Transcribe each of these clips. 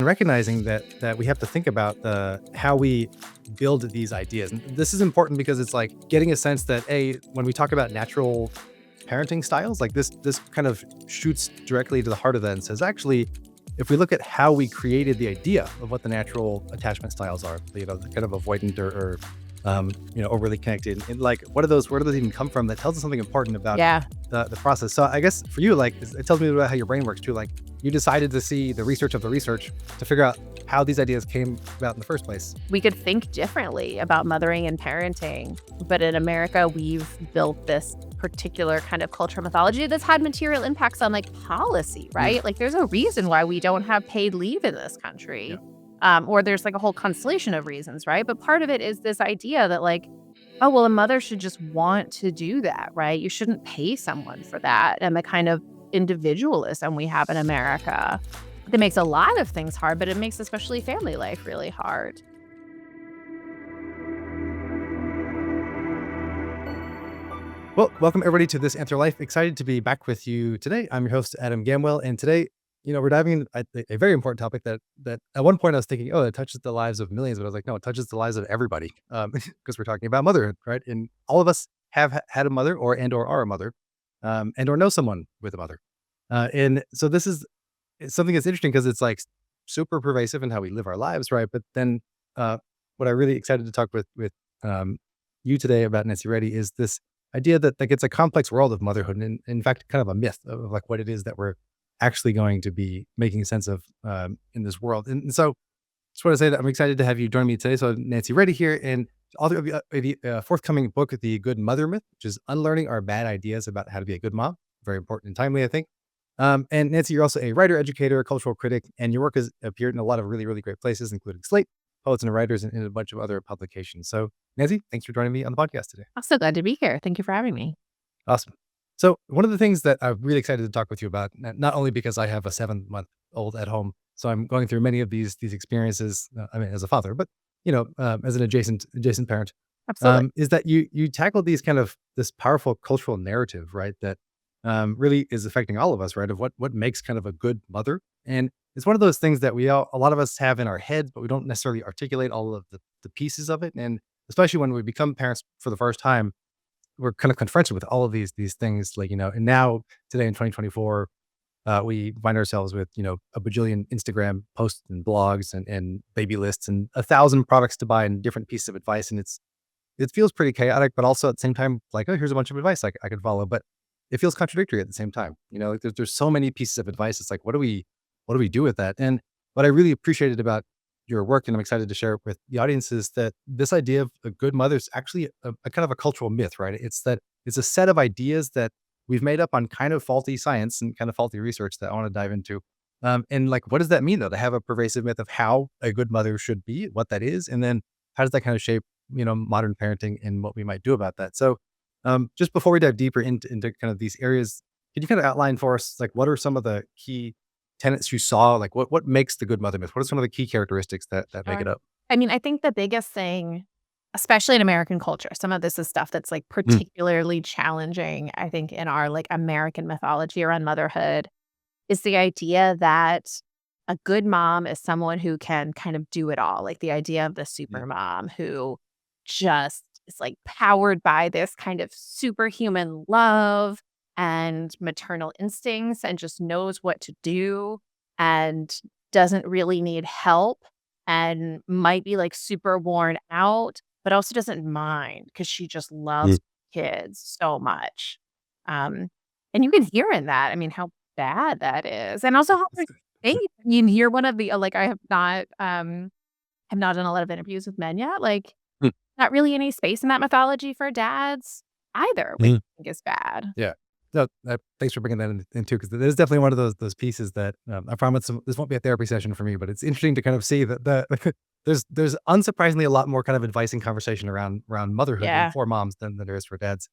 And recognizing that we have to think about how we build these ideas. And this is important because it's like getting a sense that when we talk about natural parenting styles, like this kind of shoots directly to the heart of that and says, actually, if we look at how we created the idea of what the natural attachment styles are, the kind of avoidant or overly connected, and like where do those even come from? That tells us something important about Yeah. the process. So I guess for you, like it tells me about how your brain works too. Like you decided to see the research of the research to figure out how these ideas came about in the first place. We could think differently about mothering and parenting, but in America, we've built this particular kind of cultural mythology that's had material impacts on like policy, right? Like there's a reason why we don't have paid leave in this country. Or there's like a whole constellation of reasons, right? But part of it is this idea that like, oh, well, a mother should just want to do that, right? You shouldn't pay someone for that. And the kind of individualism we have in America that makes a lot of things hard, but it makes especially family life really hard. Well, welcome everybody to This Anthro Life. Excited to be back with you today. I'm your host, Adam Gamwell, and today, we're diving in a very important topic that at one point I was thinking, oh, it touches the lives of millions, but I was like, no, it touches the lives of everybody, because we're talking about motherhood, right? And all of us have had a mother or are a mother, and or know someone with a mother, and so this is something that's interesting because it's like super pervasive in how we live our lives, right? But then, what I'm really excited to talk with you today about, Nancy Reddy, is this idea that like it's a complex world of motherhood, and in fact, kind of a myth of like what it is that we're actually going to be making sense of in this world. And so, just want to say that I'm excited to have you join me today. So, Nancy Reddy here, and author of the forthcoming book, The Good Mother Myth, which is unlearning our bad ideas about how to be a good mom. Very important and timely, I think. And Nancy, you're also a writer, educator, cultural critic, and your work has appeared in a lot of really, really great places, including Slate, Poets and Writers, and a bunch of other publications. So, Nancy, thanks for joining me on the podcast today. I'm so glad to be here. Thank you for having me. Awesome. So, one of the things that I'm really excited to talk with you about, not only because I have a 7-month-old at home, so I'm going through many of these experiences. As a father, but as an adjacent parent, Absolutely. is that you tackled these kind of this powerful cultural narrative, right? That really is affecting all of us, right? Of what makes kind of a good mother, and it's one of those things that a lot of us have in our heads, but we don't necessarily articulate all of the pieces of it, and especially when we become parents for the first time, we're kind of confronted with all of these things, like and now today in 2024, we find ourselves with a bajillion Instagram posts and blogs and baby lists and 1,000 products to buy and different pieces of advice, and it feels pretty chaotic, but also at the same time, like, oh, here's a bunch of advice I could follow, but it feels contradictory at the same time. Like there's so many pieces of advice. It's like, what do we do with that? And what I really appreciated about your work, and I'm excited to share it with the audience, is that this idea of a good mother is actually a kind of a cultural myth, right? It's a set of ideas that we've made up on kind of faulty science and kind of faulty research that I want to dive into. And like, what does that mean though, to have a pervasive myth of how a good mother should be, what that is, and then how does that kind of shape, modern parenting and what we might do about that? So, just before we dive deeper into kind of these areas, can you kind of outline for us, like, what are some of the key tenets you saw? Like, what makes the good mother myth? What are some of the key characteristics that make it Sure. up? I mean, I think the biggest thing, especially in American culture, some of this is stuff that's like Mm, particularly challenging, I think, in our like American mythology around motherhood, is the idea that a good mom is someone who can kind of do it all. Like the idea of the yeah. super mom who just is like powered by this kind of superhuman love and maternal instincts and just knows what to do and doesn't really need help and might be like super worn out, but also doesn't mind because she just loves Mm. kids so much. Um, and you can hear in that, I mean, how bad that is, and also how That's much good. they I mean, you're one of the like, I have not done a lot of interviews with men yet, like, Mm, not really any space in that mythology for dads either, which mm. I think is bad. Yeah. No, thanks for bringing that in too, because there's definitely one of those pieces that I promise this won't be a therapy session for me, but it's interesting to kind of see that there's unsurprisingly a lot more kind of advice and conversation around motherhood and Yeah, for moms than there is for dads.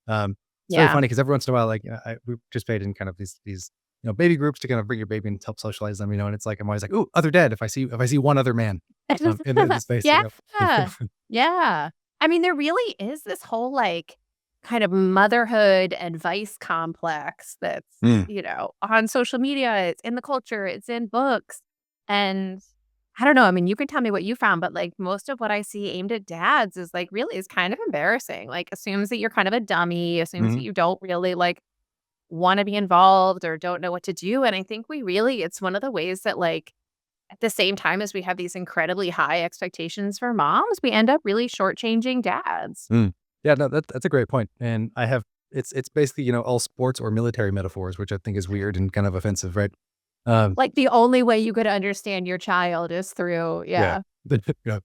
It's very yeah. funny because every once in a while, like, we participate in kind of these baby groups to kind of bring your baby and help socialize them, and it's like I'm always like, ooh, other dad. If I see one other man, in the space, Yeah, you yeah. I mean, there really is this whole, like, kind of motherhood advice complex that's, Mm, on social media, it's in the culture, it's in books, And I don't know, I mean, you can tell me what you found, but, like, most of what I see aimed at dads is, like, really is kind of embarrassing, like, assumes that you're kind of a dummy, assumes that Mhm. you don't really, like, wanna be involved or don't know what to do, and I think we really it's one of the ways that, like, at the same time as we have these incredibly high expectations for moms, we end up really shortchanging dads. Mm. Yeah, no, that's a great point, and I have it's basically, all sports or military metaphors, which I think is weird and kind of offensive, right? Um, Like, the only way you could understand your child is through yeah. yeah. Yeah.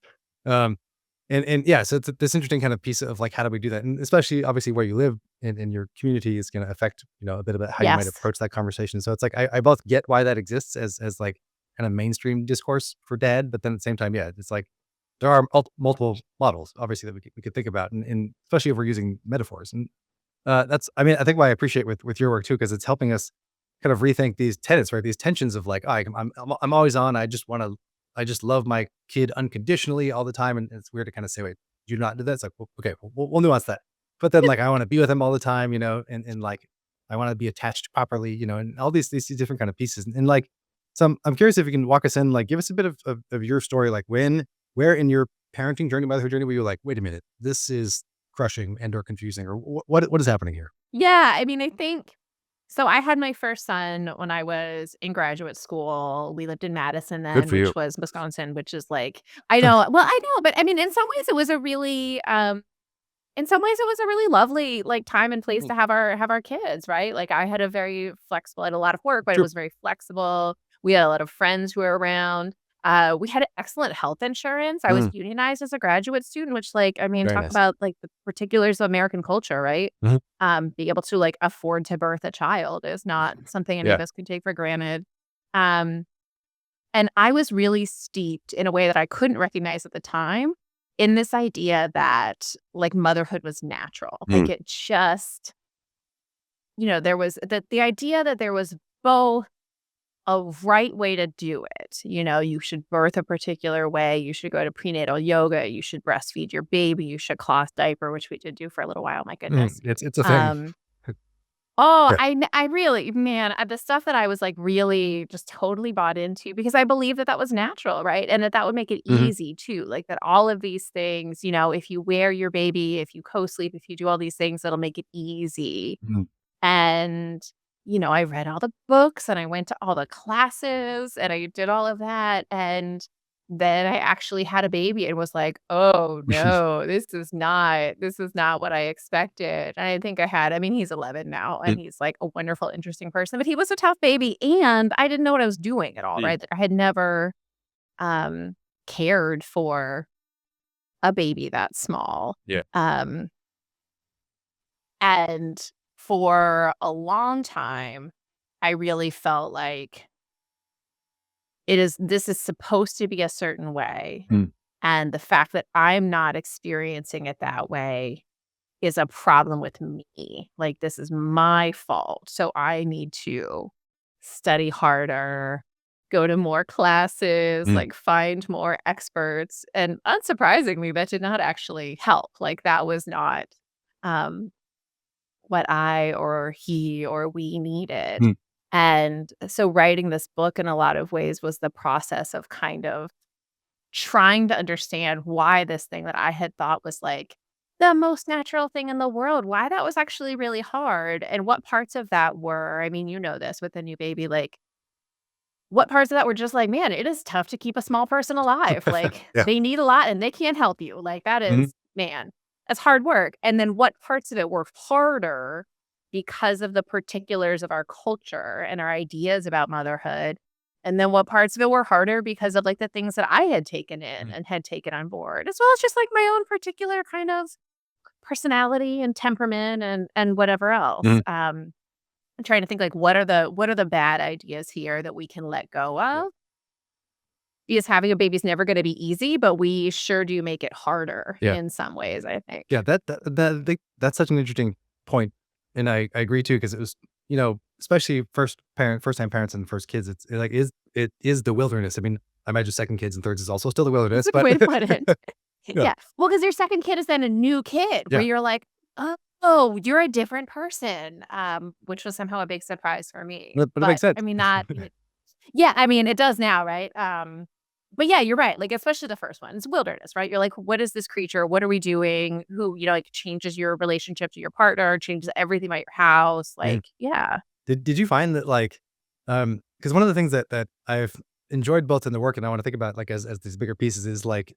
Um, and yeah, so it's this interesting kind of piece of, like, how do we do that? And especially, obviously, where you live in your community is gonna affect, a bit about how you might Yes. approach that conversation. So it's like I both get why that exists as, like, kind of mainstream discourse for dad, but then at the same time, yeah, it's like there are multiple models, obviously, that we could think about, and especially if we're using metaphors. And that's I mean, I think why I appreciate with your work too, because it's helping us kind of rethink these tenets, right? These tensions of like, I'm always on. I just love my kid unconditionally all the time, and it's weird to kind of say, wait, do you not do that? It's like, well, okay, we'll nuance that. But then, like, I want to be with him all the time, and like I want to be attached properly, and all these different kind of pieces, and like, so I'm curious if you can walk us in, like, give us a bit of your story, like where in your parenting journey, motherhood journey, were you like, wait a minute, this is crushing and or confusing, or what is happening here? Yeah, I mean, I think so I had my first son when I was in graduate school. We lived in Madison Good then, for you. which was Wisconsin, which is like I know, but I mean, in some ways it was a really, in some ways it was a really lovely, like, time and place Mm, to have our kids, right? Like, I had a very flexible I had a lot of work, but it true. was very flexible. We had a lot of friends who were around. We had excellent health insurance. I was Mm, unionized as a graduate student, which, like, I mean, very talk nice. about, like, the particulars of American culture, right? Mhm. Being able to, like, afford to birth a child is not something any of Yeah. us can take for granted. Um, and I was really steeped in a way that I couldn't recognize at the time in this idea that, like, motherhood was natural. Like, Mm, it just there was the idea that there was both a right way to do it. You should birth a particular way, you should go to prenatal yoga, you should breastfeed your baby, you should cloth diaper, which we did do for a little while, my goodness. it's a thing. Um Oh, Yeah. I really man, the stuff that I was, like, really just totally bought into because I believe that that was natural, right? And that that would make it Mhm. easy too, like, that all of these things, if you wear your baby, if you co-sleep, if you do all these things, that'll make it easy. Mhm. And, I read all the books and I went to all the classes and I did all of that, and then I actually had a baby and was like, "Oh, no, this is not what I expected." And I think I mean, he's 11 now and Mm, he's, like, a wonderful, interesting person, but he was a tough baby and I didn't know what I was doing at all, mm, right? Like, I had never, um, cared for a baby that small. yeah. Um And for a long time, I really felt like this is supposed to be a certain way. Mm, And the fact that I'm not experiencing it that way is a problem with me. Like, this is my fault. So I need to study harder, go to more classes, mm, like, find more experts. And unsurprisingly, that did not actually help. Like, that was not. Um, what I or he or we needed. mm, And so writing this book in a lot of ways was the process of kind of trying to understand why this thing that I had thought was like the most natural thing in the world, why that was actually really hard and what parts of that were, I mean, you know this with a new baby, like what parts of that were just like, man, it is tough to keep a small person alive. Like yeah. they need a lot and they can't help you. Like that Mhm. is, man, that's hard work. And then what parts of it were harder because of the particulars of our culture and our ideas about motherhood. And then what parts of it were harder because of like the things that I had taken in Mm, and had taken on board, as well as just like my own particular kind of personality and temperament and whatever else. mhm. I'm trying to think like what are the bad ideas here that we can let go Yeah. of? Because having a baby is never gonna be easy, but we sure do make it harder Yeah. in some ways, I Yeah, think. that's such an interesting point, and I agree too, because it was, especially first time parents and first kids, it is the wilderness. I mean, I imagine second kids and thirds is also still the That's wilderness, a good but way to put it. yeah, Yeah. Well, because your second kid is then a new kid where yeah, you're like, "Oh, you're a different person," which was somehow a big surprise for me. but it makes But, I sense. mean, not Yeah, I mean, it does now, right? But yeah, you're right. Like, especially the first one, it's wilderness, right? You're like, what is this creature? What are we doing? Who, like changes your relationship to your partner, changes everything about your house. Yeah. Like, yeah. Did you find that like, because one of the things that I've enjoyed both in the work and I want to think about like as these bigger pieces is like,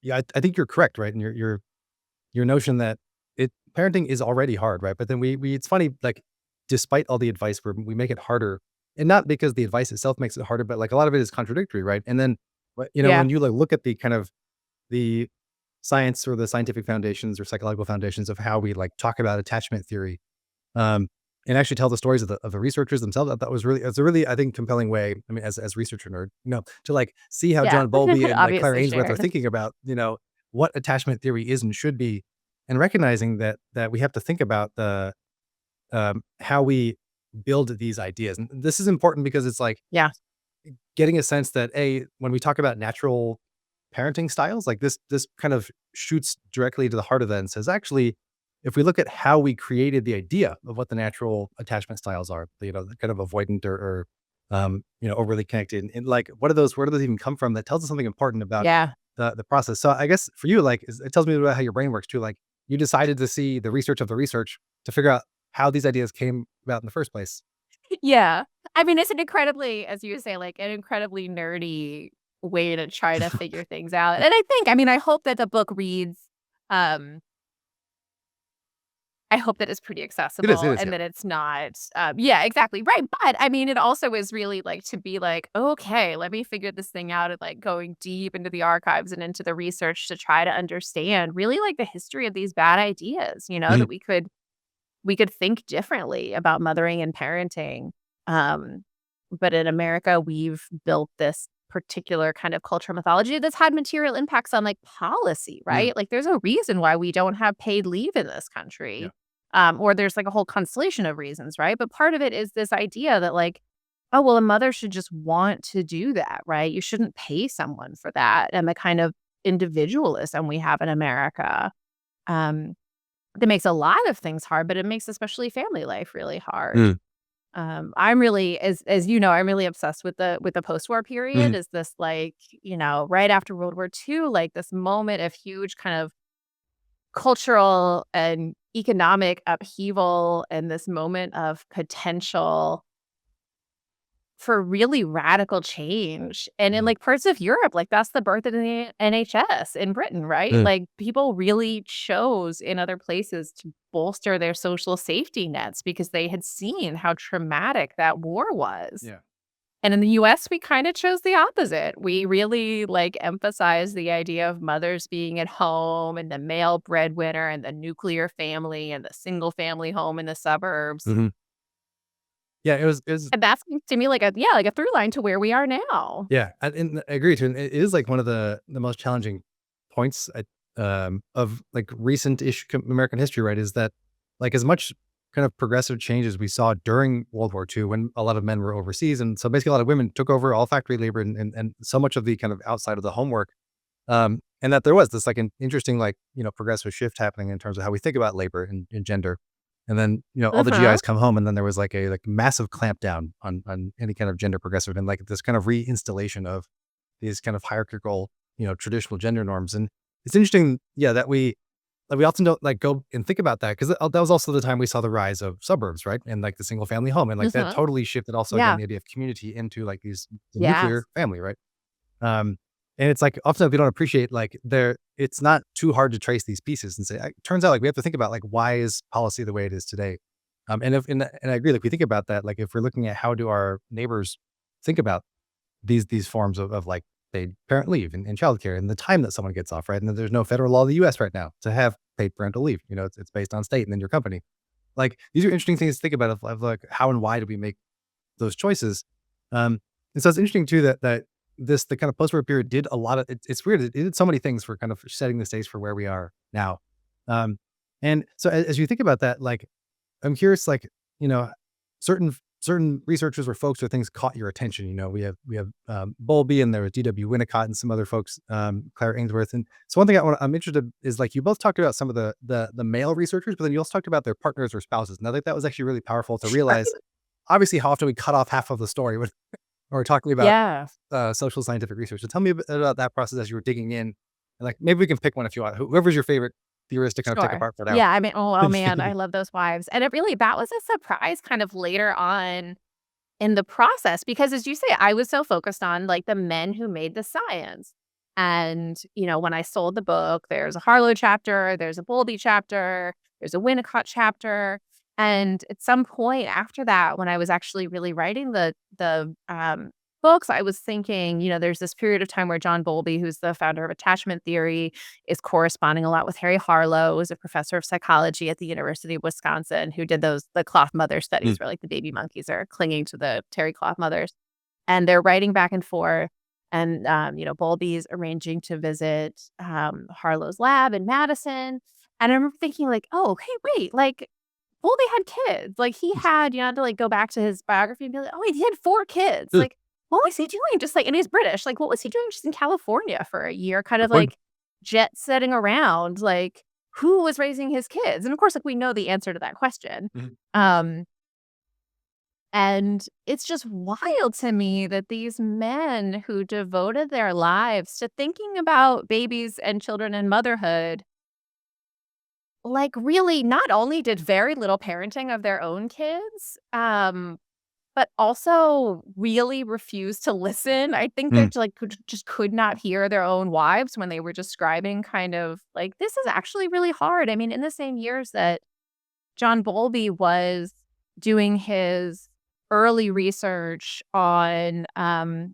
yeah, I think you're correct, right? And your notion that parenting is already hard, right? But then we it's funny, like despite all the advice, we make it harder, and not because the advice itself makes it harder, but like a lot of it is contradictory, right? And then, Yeah. when you like look at the kind of the science or the scientific foundations or psychological foundations of how we like talk about attachment theory, um, and actually tell the stories of the researchers themselves. That was really it's a really I think compelling way. I mean, as researcher nerd, to like see how Yeah. John Bowlby and like Claire Obviously Ainsworth are shared. thinking about what attachment theory is and should be, and recognizing that we have to think about how we build these ideas. And this is important because it's like Yeah. getting a sense that when we talk about natural parenting styles, like this kind of shoots directly to the heart of that and says, actually, if we look at how we created the idea of what the natural attachment styles are, the kind of avoidant or overly connected, and like where do those even come from? That tells us something important about Yeah. the process. So I guess for you, like, it tells me about how your brain works too. Like, you decided to see the research of the research to figure out how these ideas came about in the first place. Yeah. I mean, it's an incredibly, as you say, like an incredibly nerdy way to try to figure things out. And I mean, I hope that the book reads, um, I hope that it's pretty It accessible is, and yeah. that it's not, yeah, exactly. Right. But I mean, it also is really like to be like, okay, let me figure this thing out and like going deep into the archives and into the research to try to understand really like the history of these bad ideas, Mhm. that we could think differently about mothering and parenting. Um, but in America, we've built this particular kind of cultural mythology that's had material impacts on like policy, Mm, right? Like there's a reason why we don't have paid leave in this yeah. country. Or there's like a whole constellation of reasons, right? But part of it is this idea that like, oh, well, a mother should just want to do that, right? You shouldn't pay someone for that. And the kind of individualism we have in America. Um, that makes a lot of things hard, but it makes especially family life really hard. Mm, I'm really as you know, I'm really obsessed with the post-war period. mhm. Is this like, right after World War II, like this moment of huge kind of cultural and economic upheaval and this moment of potential for really radical change. And in, Mm, like, parts of Europe, like, that's the birth of the NHS in Britain, right? mm, Like, people really chose in other places to bolster their social safety nets because they had seen how traumatic that war was. yeah. And in the US, we kinda chose the opposite. We really, like, emphasized the idea of mothers being at home and the male breadwinner and the nuclear family and the single family home in the suburbs. Mhm. Yeah, it was And that's to me like like a through line to where we are now. yeah, and I agree too, and it is, like, one of the most challenging points, of, like, recent-ish American history, right, is that, like, as much kind of progressive changes we saw during World War II when a lot of men were overseas, and so basically a lot of women took over all factory labor and so much of the kind of outside of the homework, and that there was this, like, an interesting, like, progressive shift happening in terms of how we think about labor and gender. And then, all the Uh-huh. GIs come home, and then there was like a massive clampdown on any kind of gender progressive and like this kind of reinstallation of these kind of hierarchical, traditional gender norms. And it's interesting, yeah, that we often don't like go and think about that because that was also the time we saw the rise of suburbs, right? And like the single family home. And like that Mhm. totally shifted also again Yeah. the idea of community into like the nuclear Yes. family, right? Um, and it's like often we don't appreciate like it's not too hard to trace these pieces and say, turns out like we have to think about like why is policy the way it is today. And I agree, like we think about that, like if we're looking at how do our neighbors think about these forms of like paid parent leave and childcare and the time that someone gets off, right? And that there's no federal law in the US right now to have paid parental leave. It's based on state and then your company. Like these are interesting things to think about of like how and why do we make those choices. And so it's interesting too that the kind of post-war period did a lot of it's weird. It did so many things for kind of setting the stage for where we are now. Um, and so as you think about that, like I'm curious, like, you know, certain researchers or folks or things caught your attention. We have Bowlby and there was D.W. Winnicott and some other folks, Claire Ainsworth. And so one thing I'm interested is like you both talked about some of the male researchers, but then you also talked about their partners or spouses. And I think that was actually really powerful to Right. realize obviously how often we cut off half of the story or talking about Yeah, social scientific research. So tell me a bit about that process as you were digging in. And like maybe we can pick one if you want. Whoever's your favorite theorist to kind of take sure. apart for now. Yeah, I mean, oh man, I love those wives. And it really that was a surprise kind of later on in the process because as you say, I was so focused on like the men who made the science. And, when I sold the book, there's a Harlow chapter, there's a Bowlby chapter, there's a Winnicott chapter. And at some point after that, when I was actually really writing the books, I was thinking, there's this period of time where John Bowlby, who's the founder of attachment theory, is corresponding a lot with Harry Harlow, who's a professor of psychology at the University of Wisconsin, who did the cloth mother Mm. studies where like the baby monkeys are clinging to the terry cloth mothers. And they're writing back and forth. And, Bowlby's arranging to visit Harlow's lab in Madison. And I remember thinking, like, oh, hey, wait, like, Bowlby had kids. Like, he had, I had to like go back to his biography and be like, oh, wait, he had 4 kids. Ugh, Like, what was he doing? Just like, and he's British. Like, what was he doing just in California for a year, kind good of point. like jet setting around? Like, who was raising his kids? And of course, like, we know the answer to that question. Mhm. Um, and it's just wild to me that these men who devoted their lives to thinking about babies and children and motherhood, like, really not only did very little parenting of their own kids, but also really refused to listen. I think they're Mm. just like could not hear their own wives when they were describing kind of like, this is actually really hard. I mean, in the same years that John Bowlby was doing his early research on,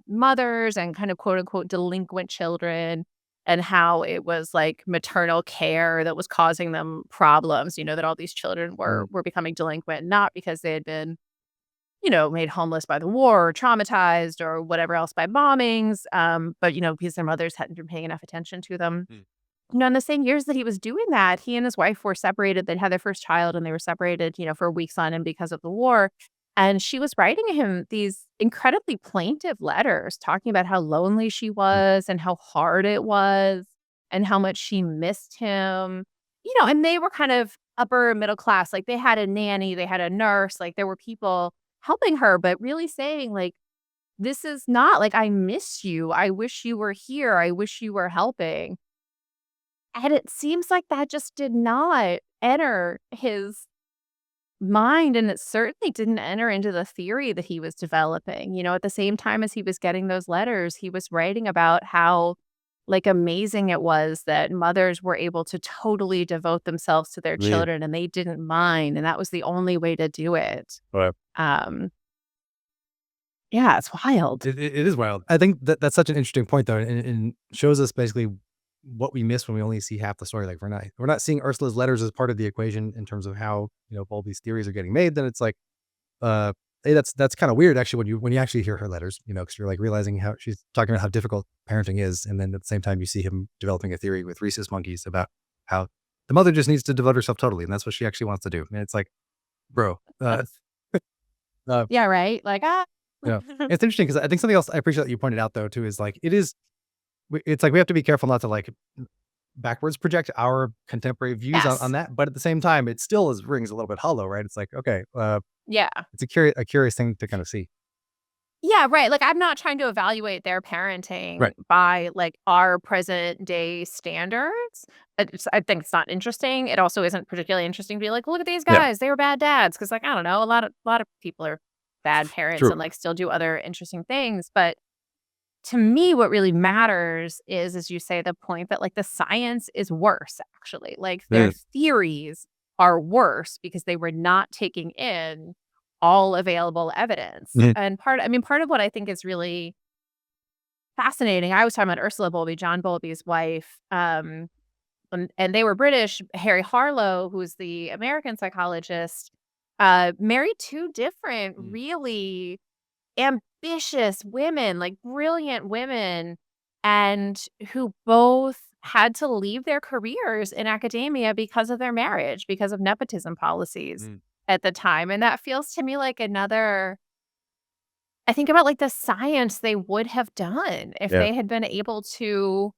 mothers and kind of quote unquote delinquent children and how it was like maternal care that was causing them problems, that all these children were Mm. were becoming delinquent, not because they had been, made homeless by the war or traumatized or whatever else by bombings, but, because their mothers hadn't been paying enough attention to them. Mm. In the same years that he was doing that, he and his wife were separated. They'd had their first child and they were separated, for weeks on end because of the war. And she was writing him these incredibly plaintive letters talking about how lonely she Mm. was and how hard it was and how much she missed him. And they were kind of upper middle class. Like they had a nanny, they had a nurse, like there were people helping her, but really saying, like, this is not like I miss you. I wish you were here. I wish you were helping. And it seems like that just did not enter his mind, and it certainly didn't enter into the theory that he was developing. At the same time as he was getting those letters, he was writing about how, like, amazing it was that mothers were able to totally devote themselves to their Yeah. children, and they didn't mind, and that was the only way to do it. Right. Um, yeah, it's wild. It is wild. I think that that's such an interesting point though, and shows us basically what we miss when we only see half the story. Like we're not seeing Ursula's letters as part of the equation in terms of how all these theories are getting made. Then it's like, hey, that's kind of weird actually when you actually hear her letters, because you're like realizing how she's talking about how difficult parenting is, and then at the same time you see him developing a theory with rhesus monkeys about how the mother just needs to devote herself totally, and that's what she actually wants to do. And it's like, bro, uh, Yeah, right? Like, ah. yeah. It's interesting because I think something else I appreciate that you pointed out though too is like it's like we have to be careful not to like backwards project our contemporary views on Yes. that, but at the same time, it still rings a little bit hollow, right? It's like, okay, Yeah. it's a curious thing to kind of see. Yeah, right, like, I'm not trying to evaluate their parenting Right. by, like, our present day standards. I think it's not interesting. It also isn't particularly interesting to be like, "Look at these Yeah. guys, they were bad dads," because, like, I don't know, a lot of people are bad parents True. and, like, still do other interesting things, but to me, what really matters is, as you say, the point that, like, the science is worse, actually. Like, their Yeah. theories are worse because they were not taking in all available evidence. Mhm. And part of what I think is really fascinating, I was talking about Ursula Bowlby, John Bowlby's wife, and they were British. Harry Harlow, who's the American psychologist, married 2 different Mm. really ambitious women, like brilliant women, and who both had to leave their careers in academia because of their marriage, because of nepotism policies Mm. at the time. And that feels to me like another I think about like the science they would have done if Yeah. they had been able to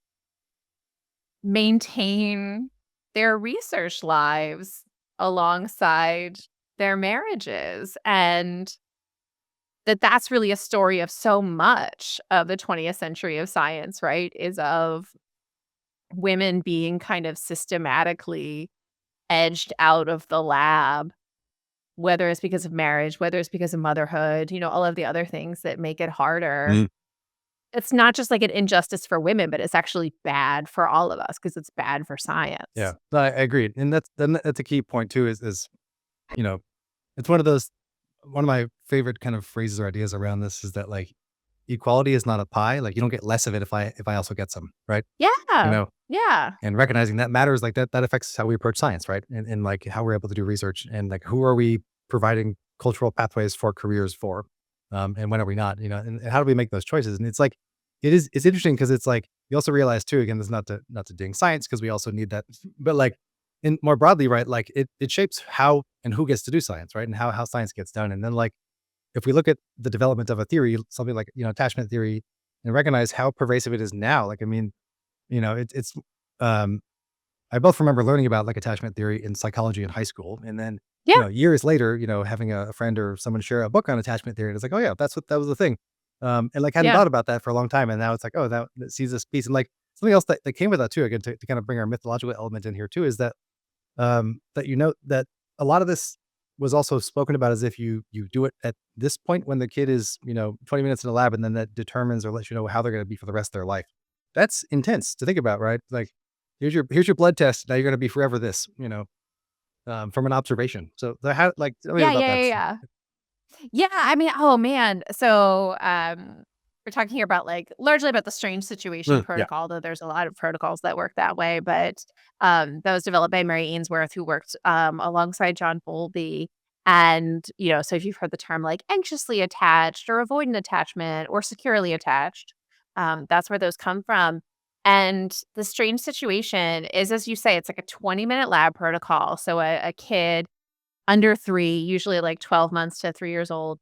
maintain their research lives alongside their marriages. And that's really a story of so much of the 20th century of science, right? Is of women being kind of systematically edged out of the lab, whether it's because of marriage, whether it's because of motherhood, all of the other things that make it harder. Mm, It's not just like an injustice for women, but it's actually bad for all of us because it's bad for yeah, science. no, I agree, and that's a key point too. Is you know, it's one of my favorite kind of phrases or ideas around this is that like equality is not a pie. Like you don't get less of it if I also get some, right? You Yeah. know, Yeah. and recognizing that matters, like that affects how we approach science, right? And like how we're able to do research, and like who are we providing cultural pathways for careers for, and when are we not? And how do we make those choices? And it's like it's interesting because it's like you also realize too. Again, this is not to ding science because we also need that, but like in more broadly, right? Like it shapes how and who gets to do science, right? And how science gets done. And then like if we look at the development of a theory, something like attachment theory, and recognize how pervasive it is now, like I mean, it's um I both remember learning about like attachment theory in psychology in high school. And then, Yeah. years later, having a friend or someone share a book on attachment theory. And it's like, oh yeah, that was the thing. And like hadn't Yeah. thought about that for a long time. And now it's like, oh, that sees this piece. And like something else that came with that too, again, to kind of bring our mythological element in here too, is that that that a lot of this was also spoken about as if you do it at this point when the kid is 20 minutes in the lab, and then that determines or lets you know how they're going to be for the rest of their life. That's intense to think about, right? Like here's your blood test. Now you're going to be forever this, from an observation. So how, like, tell me Yeah. about Yeah. that. Yeah. Yeah. Yeah, I mean, oh man. So, we're talking here about like largely about the strange situation Yeah. protocol, though there's a lot of protocols that work that way. But that was developed by Mary Ainsworth, who worked alongside John Bowlby. And, so if you've heard the term like anxiously attached or avoidant attachment or securely attached, that's where those come from. And the strange situation is, as you say, it's like a 20-minute lab protocol. So a kid under 3, usually like 12 months to 3 years old,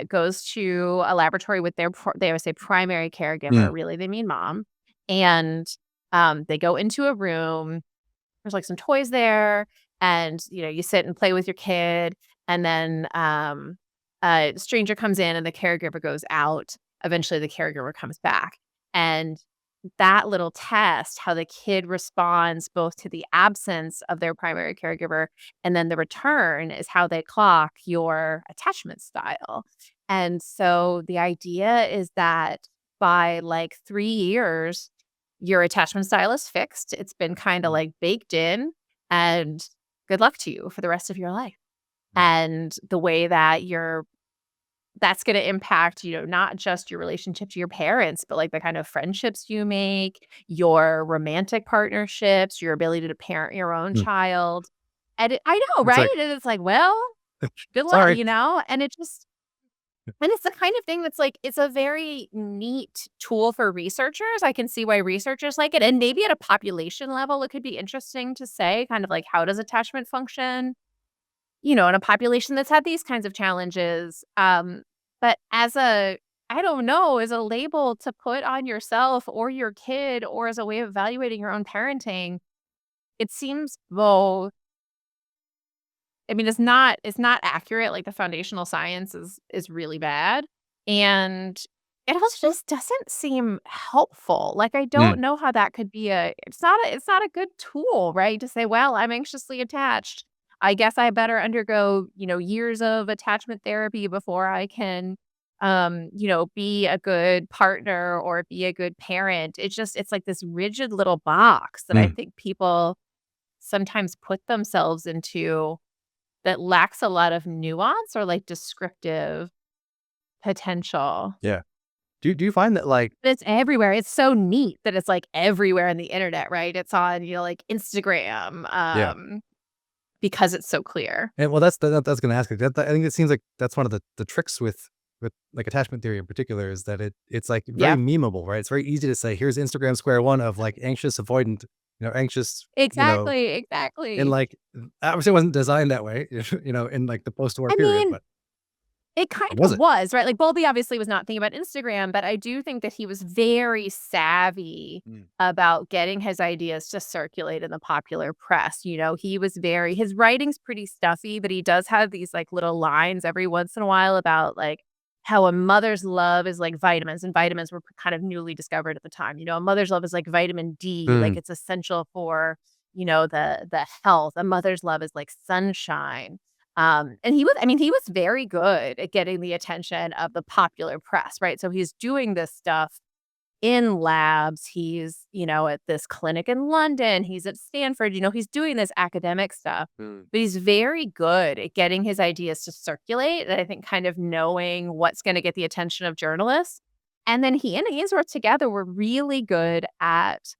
goes to a laboratory with they always say primary caregiver, Mm, really, they mean mom, and, they go into a room, there's, like, some toys there, and, you sit and play with your kid, and then, a stranger comes in and the caregiver goes out. Eventually, the caregiver comes back, and that little test, how the kid responds both to the absence of their primary caregiver and then the return is how they clock your attachment style. And so the idea is that by like 3 years, your attachment style is fixed. It's been kind of mm, like baked in, and good luck to you for the rest of your life. mm, And the way that that's gonna impact, not just your relationship to your parents, but, like, the kind of friendships you make, your romantic partnerships, your ability to parent your own mm. child. And I know, It's right? like, And it's like, well, good luck, sorry. And it just and it's the kind of thing that's like, it's a very neat tool for researchers. I can see why researchers like it, and maybe at a population level, it could be interesting to say kind of like, how does attachment function? In a population that's had these kinds of challenges. But I don't know, as a label to put on yourself or your kid or as a way of evaluating your own parenting, it seems both. I mean, it's not accurate. Like the foundational science is really bad. And it also just doesn't seem helpful. Like I don't Mm, know how that could be it's not a good tool, right? To say, well, I'm anxiously attached. I guess I better undergo, years of attachment therapy before I can be a good partner or be a good parent. It's like this rigid little box that I mm, think people sometimes put themselves into that lacks a lot of nuance or, like, descriptive potential. yeah. Do you find that like, But it's everywhere. It's so neat that it's, like, everywhere on the internet, right? It's on, like, Instagram, yeah. because it's so clear. And well, that's gonna ask you. I think it seems like that's one of the tricks with like attachment theory in particular, is that it's like very Yeah. memeable, right? It's very easy to say, here's Instagram square one of like anxious avoidant, anxious, Exactly, and exactly. like obviously it wasn't designed that way, in like the post-war I period, mean, but it kind or was of it? was, right? Like, Bowlby obviously was not thinking about Instagram, but I do think that he was very savvy Mm, about getting his ideas to circulate in the popular press. He was his writing's pretty stuffy, but he does have these like little lines every once in a while about like how a mother's love is like vitamins, and vitamins were kind of newly discovered at the time. A mother's love is like vitamin D, like Mm, it's essential for, the health. A mother's love is like sunshine. And he was very good at getting the attention of the popular press, right? So he's doing this stuff in labs. He's, at this clinic in London. He's at Stanford. He's doing this academic stuff, mm, but he's very good at getting his ideas to circulate. And I think kind of knowing what's going to get the attention of journalists. And then he and Ainsworth together were really good at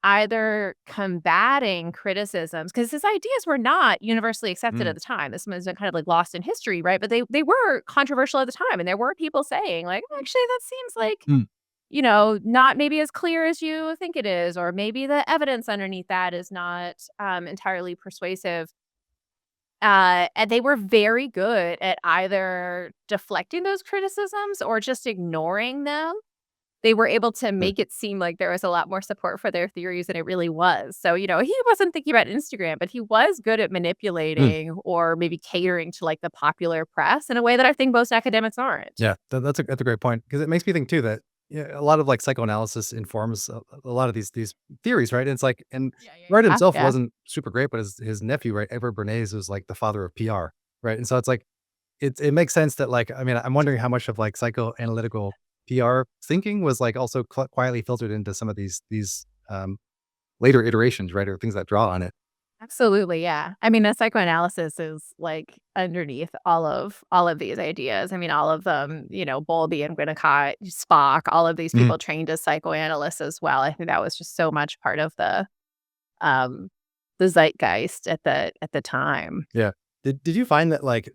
either combating criticisms because his ideas were not universally accepted at mm, the time. This has been kind of like lost in history, right? But they were controversial at the time, and there were people saying like, actually, that seems like mm. not maybe as clear as you think it is, or maybe the evidence underneath that is not entirely persuasive. And they were very good at either deflecting those criticisms or just ignoring them. They were able to Right. make it seem like there was a lot more support for their theories than it really was. So, he wasn't thinking about Instagram, but he was good at Mm. manipulating or maybe catering to like the popular press in a way that I think most academics aren't. Yeah, that's a great point because it makes me think too that, yeah, a lot of like psychoanalysis informs a lot of these theories, right? And it's like, and Yeah, yeah, Freud yeah. himself Yeah. wasn't super great, but his nephew, right, Edward Bernays, was like the father of PR, right? And so it's like it makes sense that, like, I mean, I'm wondering how much of like psychoanalytical PR thinking was like also quietly filtered into some of these later iterations, right, or things that draw on it. Absolutely, yeah. I mean, the psychoanalysis is like underneath all of these ideas. I mean, all of them, Bowlby and Winnicott, Spock, all of these Mhm. people trained as psychoanalysts as well. I think that was just so much part of um the zeitgeist at the time. Yeah. Did you find that, like,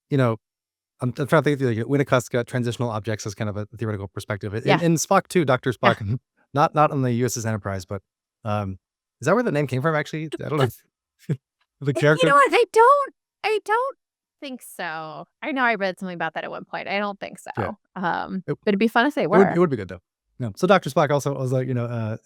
you know, I'm trying to think of, like, Winnicott's got transitional objects as kind of a theoretical perspective. Yeah. In Spock too, Doctor Yeah. Spock, not on the USS Enterprise, but, um, is that where the name came from actually? I don't know. The You know character? what? I don't think so. I know I read something about that at one point. I don't think Yeah. so. It But it'd be fun if they it were. would be good though. No. So Doctor Spock also was like, I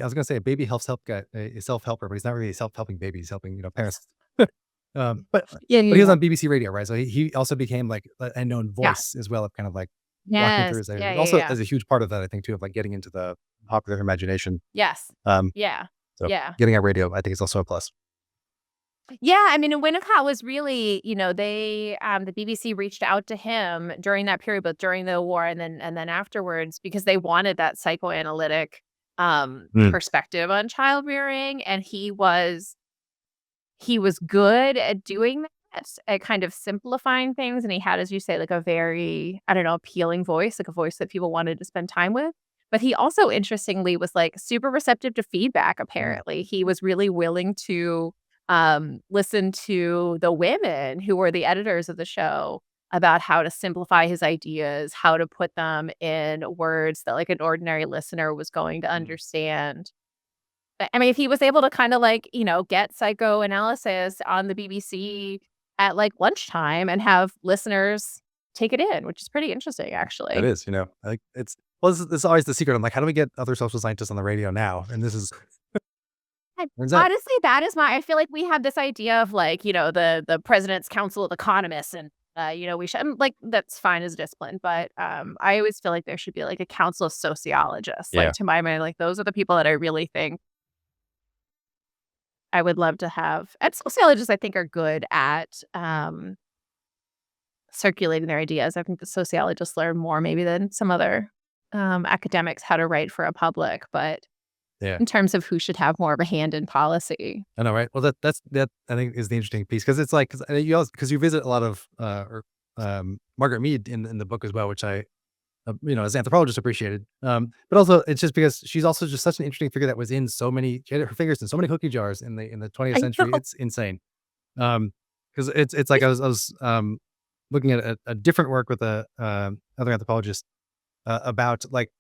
was gonna say a baby help guy, a self-helper, but he's not really a self-helping baby. He's helping, parents. Yeah, But yeah, he was yeah. on BBC Radio, right? So he also became like a known Yeah. voice as well of kind of like walking through Yes. his Yeah, ideas. yeah, Also, yeah. as a huge part of that, I think too, of like getting into the popular imagination. Yes. Um, Yeah. so Yeah. getting on radio, I think is also a plus. Yeah, I mean, and Winnicott was really, the BBC reached out to him during that period, both during the war and then afterwards, because they wanted that psychoanalytic Mm, perspective on child rearing, and he was good at doing that, at kind of simplifying things, and he had, as you say, like a very, I don't know, appealing voice, like a voice that people wanted to spend time with. But he also, interestingly, was like super receptive to feedback. mm, Apparently, he was really willing to listen to the women who were the editors of the show about how to simplify his ideas, how to put them in words that like an ordinary listener was going to mm. understand. I mean, if he was able to kinda, like, get psychoanalysis on the BBC at, like, lunchtime and have listeners take it in, which is pretty interesting, That actually. is, like it's well, this is always the secret. I'm like, how do we get other social scientists on the radio now? And this is And turns out, honestly, that is I feel like we have this idea of, like, the President's Council of Economists and, we should like, that's fine as a discipline, but, I always feel like there should be, like, a council of sociologists. Like, yeah, to my mind, like, those are the people that I really think I would love to have, and sociologists, I think, are good at, circulating their ideas. I think the sociologists learn more maybe than some other, academics how to write for a public, but yeah. in terms of who should have more of a hand in policy. I know, right? Well, that I think is the interesting piece because it's like because you visit a lot of Margaret Mead in the book as well, which I as an anthropologist appreciated. But also it's just because she's also just such an interesting figure that was in so many. She had her fingers in so many cookie jars in the 20th I century. know. It's insane. Because it's like I was looking at a different work with a other anthropologist about like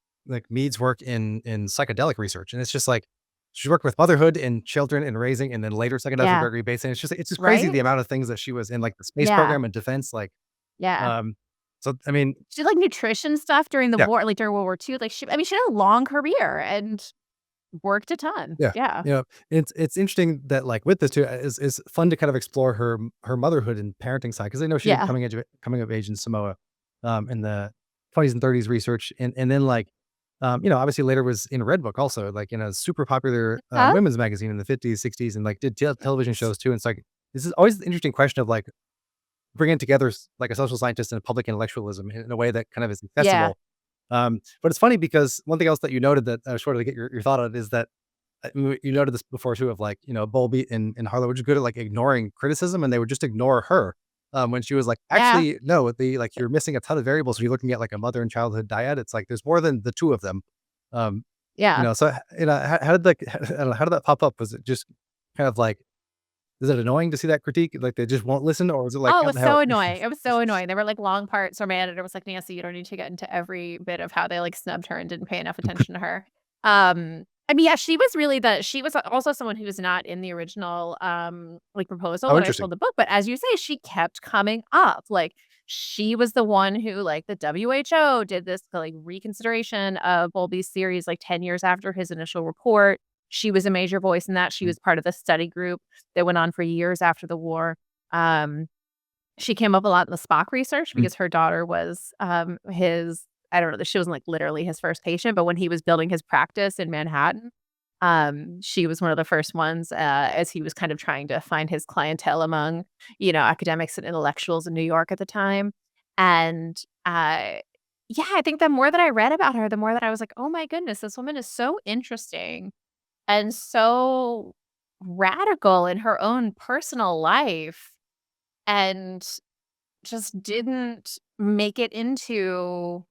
Mead's work in psychedelic research, and it's just like she worked with motherhood and children and raising, and then later psychedelics were Yeah. very based, and it's just crazy Right? the amount of things that she was in, like the space Yeah. program and defense, like Yeah. um. So I mean, She did, like, nutrition stuff during the yeah, war, like, during World War II. Like, she had a long career and worked a ton. yeah, Yeah. it's interesting that like with this too is fun to kind of explore her motherhood and parenting side because I know she had Yeah. coming of age in Samoa. in the 20s and 30s research, and then like, obviously later was in Red Book also, like in a super popular Huh? women's magazine in the 50s, 60s, and like did television shows too. And it's like this is always the interesting question of like bringing together like a social scientist and a public intellectualism in a way that kind of is Yeah. accessible. But it's funny because one thing else that you noted that I just wanted to get your thought on is that you noted this before too of like, Bowlby and Harlow were just good at like ignoring criticism and they would just ignore her. When she was like, Yeah. actually, no, you're missing a ton of variables. When you're looking at like a mother and childhood dyad, it's like there's more than the two of them. Um, Yeah. so how did like I don't know, how did that pop up? Was it just kind of like, is it annoying to see that critique? Like they just won't listen, or was it like Oh, it how was the so hell? annoying. It was so annoying. There were, like, long parts where my editor was like, "Nancy, you don't need to get into every bit of how they, like, snubbed her and didn't pay enough attention to her." I mean, yeah, she was also someone who was not in the original, like, proposal Oh, when I was told interesting. the book, but as you say, she kept coming up. Like, she was the one who, like, the WHO did this, like, reconsideration of Bowlby's series, like, 10 years after his initial report. She was a major voice in that. She Mhm, was part of the study group that went on for years after the war. Um she came up a lot in the Spock research mhm, because her daughter was, his I don't know, she wasn't, like, literally his first patient, but when he was building his practice in Manhattan, she was one of the first ones, as he was kind of trying to find his clientele among, academics and intellectuals in New York at the time, and, yeah, I think the more that I read about her, the more that I was like, "Oh my goodness, this woman is so interesting and so radical in her own personal life," and just didn't make it into,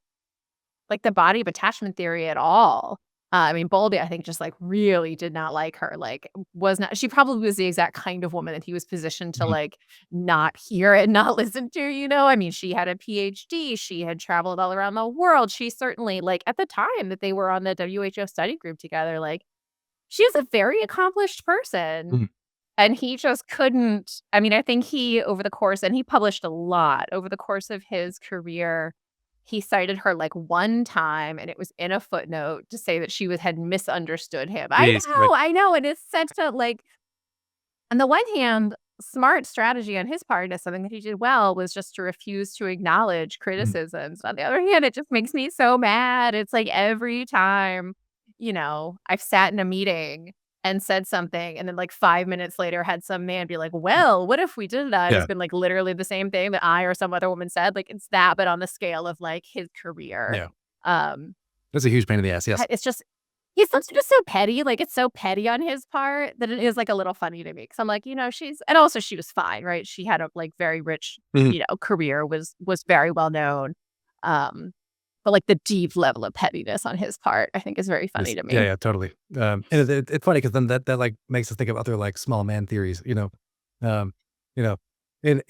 like, the body of attachment theory at all. I mean, Bowlby, I think, just, like, really did not like her, like, was not she probably was the exact kind of woman that he was positioned to, mhm. like, not hear and not listen to, you know? I mean, she had a PhD, she had traveled all around the world, she certainly like, at the time that they were on the WHO study group together, like, she was a very accomplished person. Mhm. And he just couldn't I mean, I think he over the course and he published a lot over the course of his career, he cited her, like, one time, and it was in a footnote to say that she was had misunderstood him. Jeez, right. I know, and it's such a, like on the one hand, smart strategy on his part, and something that he did well, was just to refuse to acknowledge Mhm. criticisms. On the other hand, it just makes me so mad. It's like every time, I've sat in a meeting and said something, and then, like, 5 minutes later, had some man be like, "Well, what if we did that?" And it's Yeah, been, like, literally the same thing that I or some other woman said. Like, it's that, but on the scale of, like, his career. yeah. Um That's a huge pain in the ass. Yes. it's just he's just so petty, like, it's so petty on his part that it is, like, a little funny to me because 'cause I'm like, she's and also she was fine, right? She had a, like, very rich, Mhm. career, was very well known, um, but, like, the deep level of pettiness on his part, I think is very funny Yes. to Yeah, me. yeah, totally. And it's funny because then that, like, makes us think of other, like, small man theories, Um, you know, and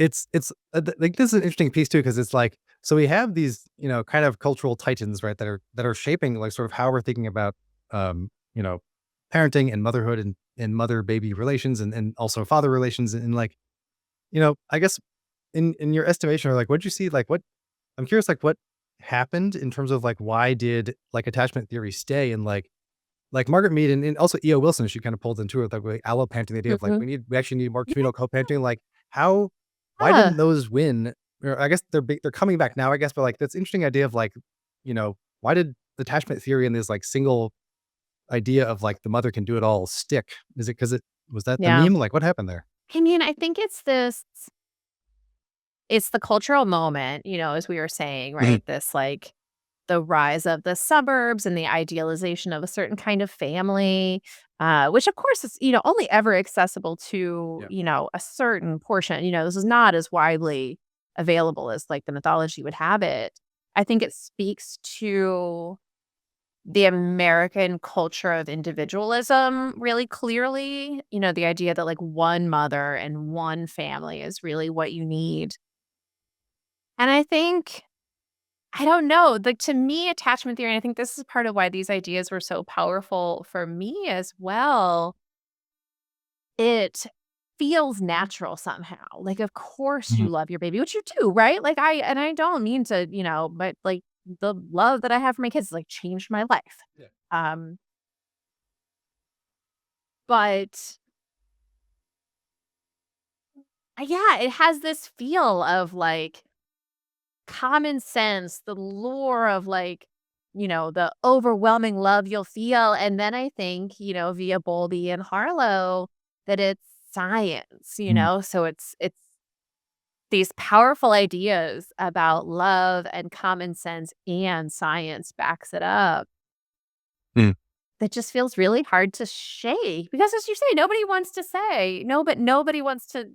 like, this is an interesting piece too because it's like, so we have these, kind of cultural titans, right, that are shaping, like, sort of how we're thinking about, um, you know, parenting and motherhood and mother-baby relations and also father relations and, like, I guess in your estimation or, like, what'd you see, like, what I'm curious, like, what happened in terms of, like, why did, like, attachment theory stay and, like, Margaret Mead and also E.O. Wilson, she kinda pulled into it, like, alloparenting, the idea of, like, Mhm. we actually need more communal co-parenting, like, how why Yeah. didn't those win? Or I guess they're coming back now, I guess, but, like, that's interesting idea of, like, why did attachment theory and this, like, single idea of, like, the mother can do it all stick? Is it because it was that the Yeah. meme? Like, what happened there? I mean, I think it's the cultural moment, as we were saying, Mhm. right? This, like the rise of the suburbs and the idealization of a certain kind of family, which of course is, only ever accessible to, Yeah. a certain portion. This is not as widely available as like the mythology would have it. I think it speaks to the American culture of individualism really clearly. The idea that like one mother and one family is really what you need. And I don't know, like, to me, attachment theory and I think this is part of why these ideas were so powerful for me as well, it feels natural somehow. Like, of course Mhm. you love your baby, which you do, right? Like, I don't mean to, but, like, the love that I have for my kids, like, changed my life. Yeah. Um, but, yeah, it has this feel of, like common sense, the lore of like, the overwhelming love you'll feel. And then I think, via Bowlby and Harlow, that it's science, Mm, so it's these powerful ideas about love and common sense and science backs it up. mm. That just feels really hard to shake because as you say, nobody wants to say no, but nobody wants to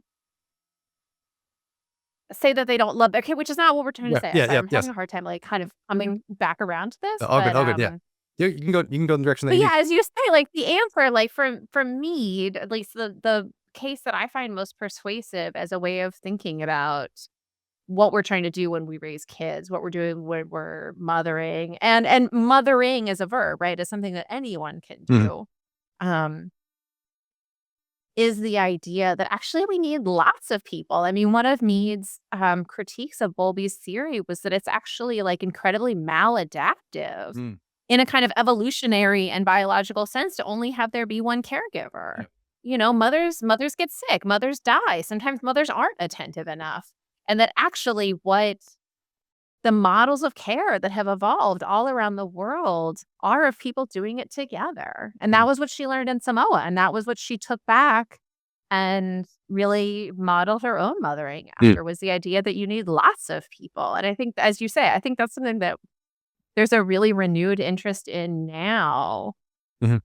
say that they don't love okay, which is not what we're trying to Yeah, say. I'm yeah, sorry, yeah, I'm having yes. a hard time, like, kind of coming back around to this, All good, yeah. Yeah, you can go in the direction that but you yeah, need. as you say, like, the answer, like, for me, at least the case that I find most persuasive as a way of thinking about what we're trying to do when we raise kids, what we're doing when we're mothering, and mothering is a verb, right? Is something that anyone can Mhm, do, um is the idea that actually we need lots of people. I mean, one of Mead's critiques of Bowlby's theory was that it's actually like incredibly maladaptive mm, in a kind of evolutionary and biological sense to only have there be one caregiver. yeah, Mothers get sick, mothers die. Sometimes mothers aren't attentive enough. And that actually what the models of care that have evolved all around the world are of people doing it together. And that mm, was what she learned in Samoa, and that was what she took back and really modeled her own mothering mm, after, was the idea that you need lots of people. And I think, as you say, I think that's something that there's a really renewed interest in now mhm.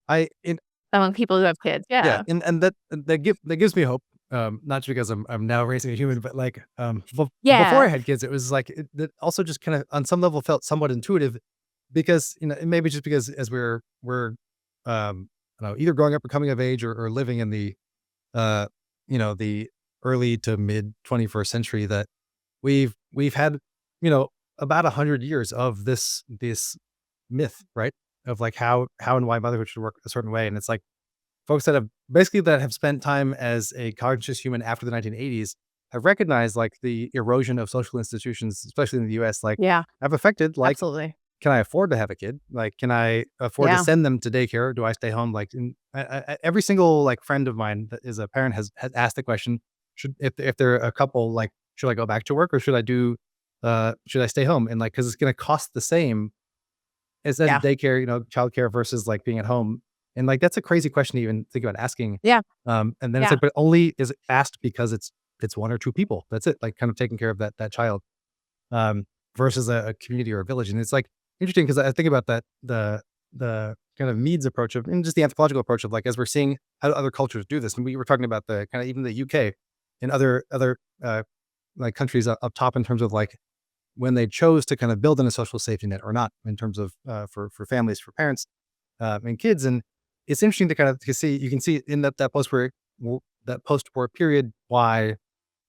I in among people who have kids. Yeah, Yeah. and that gives me hope, not just because I'm now raising a human, but, like, before I Yeah. had kids, it was like that also just kinda on some level felt somewhat intuitive because, maybe just because as I don't know, either growing up or coming of age or living in uh, the early to mid 21st century that we've had, you know, about 100 years of this myth, right? Of like how and why motherhood should work a certain way. And it's like folks that have spent time as a conscious human after the 1980s have recognized like the erosion of social institutions, especially in the US, like Yeah. have affected like, Absolutely. can I afford to have a kid? Like, can I afford to Yeah. send them to daycare? Do I stay home? Like, every single like friend of mine that is a parent has asked the question: should if they're a couple, like, should I go back to work or should I stay home? And like, because it's going to cost the same as Yeah. daycare, childcare versus like being at home. And like, that's a crazy question to even think about asking. Yeah. And then it's Yeah. like, but only is it asked because it's one or two people. That's it. Like, kind of taking care of that child um, versus a community or a village. And it's like interesting because I think about that the kind of Mead's approach of and just the anthropological approach of like as we're seeing how other cultures do this, and we were talking about the kind of even the UK and other like countries up top in terms of like when they chose to kind of build in a social safety net or not in terms of for families for parents and kids. And it's interesting to kind of to see you can see in that post war period why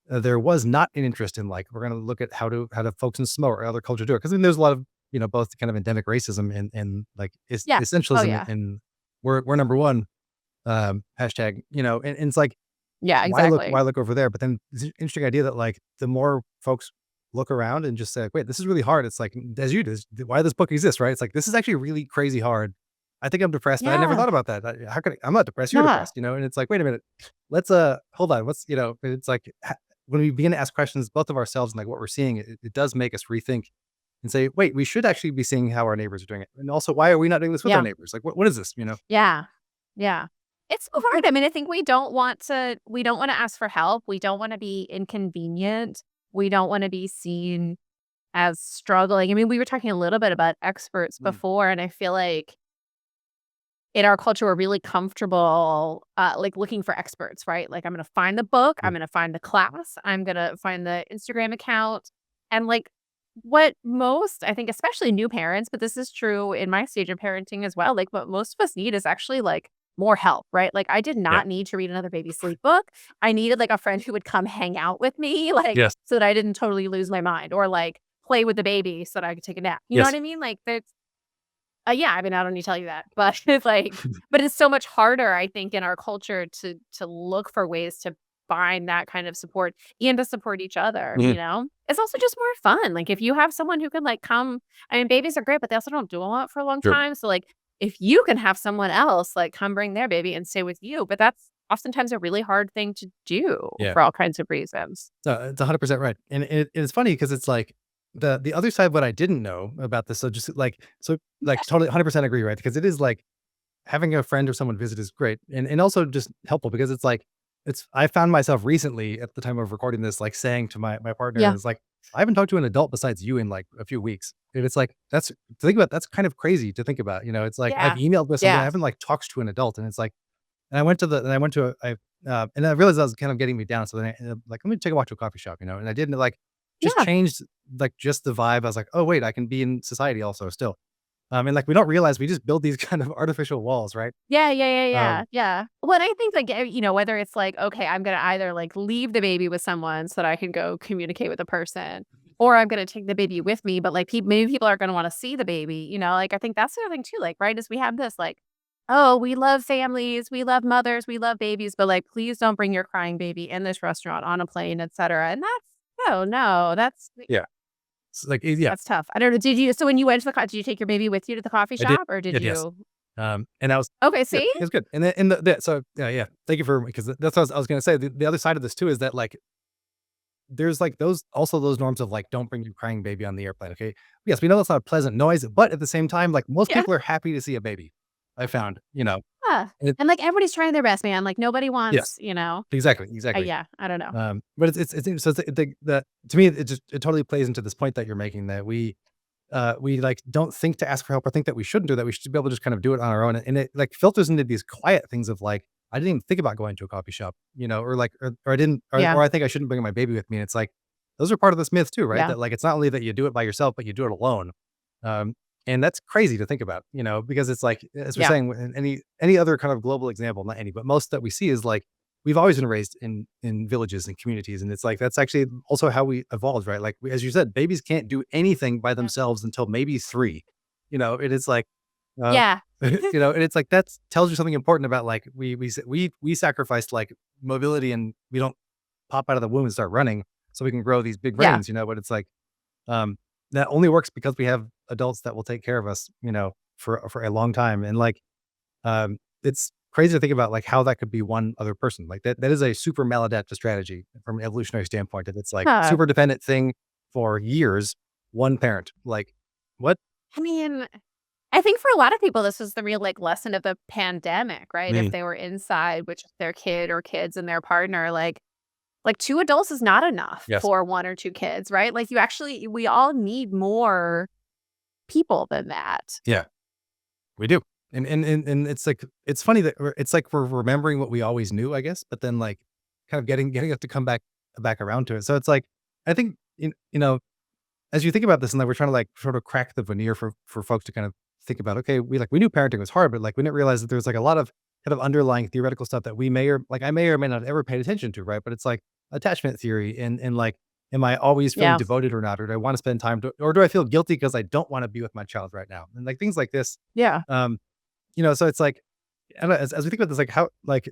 there was not an interest in like, we're going to look at how to folks in Samoa or other culture do it. Cause I mean, there's a lot of, both kind of endemic racism and like Yeah. Oh, essentialism yeah. and we're number one, hashtag, and it's like, Yeah, why exactly. look over there? But then it's an interesting idea that like the more folks look around and just say, wait, this is really hard. It's like, as you do, why this book exists, right? It's like, this is actually really crazy hard. I think I'm depressed, but I never Yeah. thought about that. How could I'm not depressed, you're Yeah. depressed, And it's like, wait a minute, let's hold on. It's like when we begin to ask questions, both of ourselves and like what we're seeing, it does make us rethink and say, wait, we should actually be seeing how our neighbors are doing it. And also, why are we not doing this with our Yeah. neighbors? Like, what is this? Yeah. Yeah. It's so hard. I mean, I think we don't wanna ask for help. We don't wanna be inconvenient. We don't wanna be seen as struggling. I mean, we were talking a little bit about experts Mm, before, and I feel like in our culture, we're really comfortable, like, looking for experts, right? Like, I'm gonna find the book, I'm mm, gonna find the class, I'm gonna find the Instagram account, and, like, what most I think, especially new parents, but this is true in my stage of parenting as well, like, what most of us need is actually, like, more help, right? Like, I did yeah. not need to read another baby sleep book. I needed, like, a friend who would come hang out with me, like, Yes. so that I didn't totally lose my mind or, like, play with the baby so that I could take a nap. You know what Yes. I mean? Like, there's yeah, I mean, I don't need to tell you that, but it's like but it's so much harder, I think, in our culture to look for ways to find that kind of support and to support each other, Mhm. you know? It's also just more fun, like, if you have someone who can, like, come I mean, babies are great, but they also don't do a lot for a long Sure. time, so, like, if you can have someone else, like, come bring their baby and stay with you, but oftentimes a really hard thing to do Yeah. for all kinds of reasons. No, it's 100% right. And it's funny because it's like the other side, what I didn't know about this. So just like totally 100% agree, right? Because it is like having a friend or someone visit is great and also just helpful because it's like I found myself recently at the time of recording this, like saying to my partner, Yeah. is like, I haven't talked to an adult besides you in like a few weeks. And it's like, that's to think about, that's kind of crazy to think about. It's like I've Yeah. emailed with somebody, I Yeah. haven't like talked to an adult. And it's like, and I went to and I realized that was kind of getting me down. So then I ended up like, let me take a walk to a coffee shop, and I didn't like just Yeah. changed like just the vibe. I was like, oh wait, I can be in society also still. And like we don't realize we just build these kind of artificial walls, right? Yeah, yeah, yeah, yeah, Um, yeah. Well, and I think, like, whether it's like, okay, I'm gonna either, like, leave the baby with someone so that I can go communicate with a person, or I'm gonna take the baby with me, but, like, maybe people aren't gonna wanna see the baby, like, I think that's the other thing too, like, right, is we have this, like, "Oh, we love families, we love mothers, we love babies, but, like, please don't bring your crying baby in this restaurant, on a plane, etcetera," and that's no, yeah, yeah, that's tough. I don't know, when you went to the did you take your baby with you to the coffee I did, shop, or did yes. you And I was Okay, good. see? It was good. And then so yeah, yeah. Thank you for because that's what I was gonna say. The other side of this too is that like there's like those norms of like don't bring your crying baby on the airplane. Okay. Yes, we know that's not a pleasant noise, but at the same time, like most Yeah. people are happy to see a baby. I found, Yeah, and it, and, like, everybody's trying their best, man, like, nobody yes, wants, exactly, exactly. yeah, I don't know. But so it's the to me it totally plays into this point that you're making that we like don't think to ask for help or think that we shouldn't do that. We should be able to just kind of do it on our own. And it like filters into these quiet things of like, I didn't even think about going to a coffee shop, or like, or I didn't, Yeah, or I think I shouldn't bring my baby with me. And it's like, those are part of this myth too, right? yeah, That like, it's not only that you do it by yourself, but you do it alone. Um, and that's crazy to think about, because it's like, as we're yeah, saying, in any other kind of global example, not any, but most that we see is like, we've always been raised in villages and communities, and it's like that's actually also how we evolved, right? Like as you said, babies can't do anything by yeah, themselves until maybe 3. It is like, uh, yeah, and it's like that tells you something important about like we sacrificed like mobility, and we don't pop out of the womb and start running so we can grow these big yeah, brains, but it's like um, that only works because we have adults that will take care of us, for a long time, and like it's crazy to think about, like, how that could be one other person. Like, that is a super maladaptive strategy from an evolutionary standpoint, and it's, like, huh. super dependent thing for years, one parent. Like, what? I mean, I think for a lot of people, this was the real, like, lesson of the pandemic, right? If Mm, they were inside with just their kid or kids and their partner, like, 2 adults is not enough yes. for 1 or 2 kids, right? Like, we all need more people than that. Yeah, we do. And it's like it's funny that it's like we're remembering what we always knew, I guess, but then, like, kind of getting us to come back around to it. So it's like, I think, as you think about this and like we're trying to like sort of crack the veneer for folks to kind of think about, okay, we knew parenting was hard, but like we didn't realize that there's like a lot of kind of underlying theoretical stuff that I may or may not ever paid attention to, right? But it's like attachment theory and like, am I always feeling Yeah, devoted or not? Or do I want to spend time or do I feel guilty because I don't want to be with my child right now? And like things like this. yeah, Um, so it's like, I don't know, as we think about this, like how like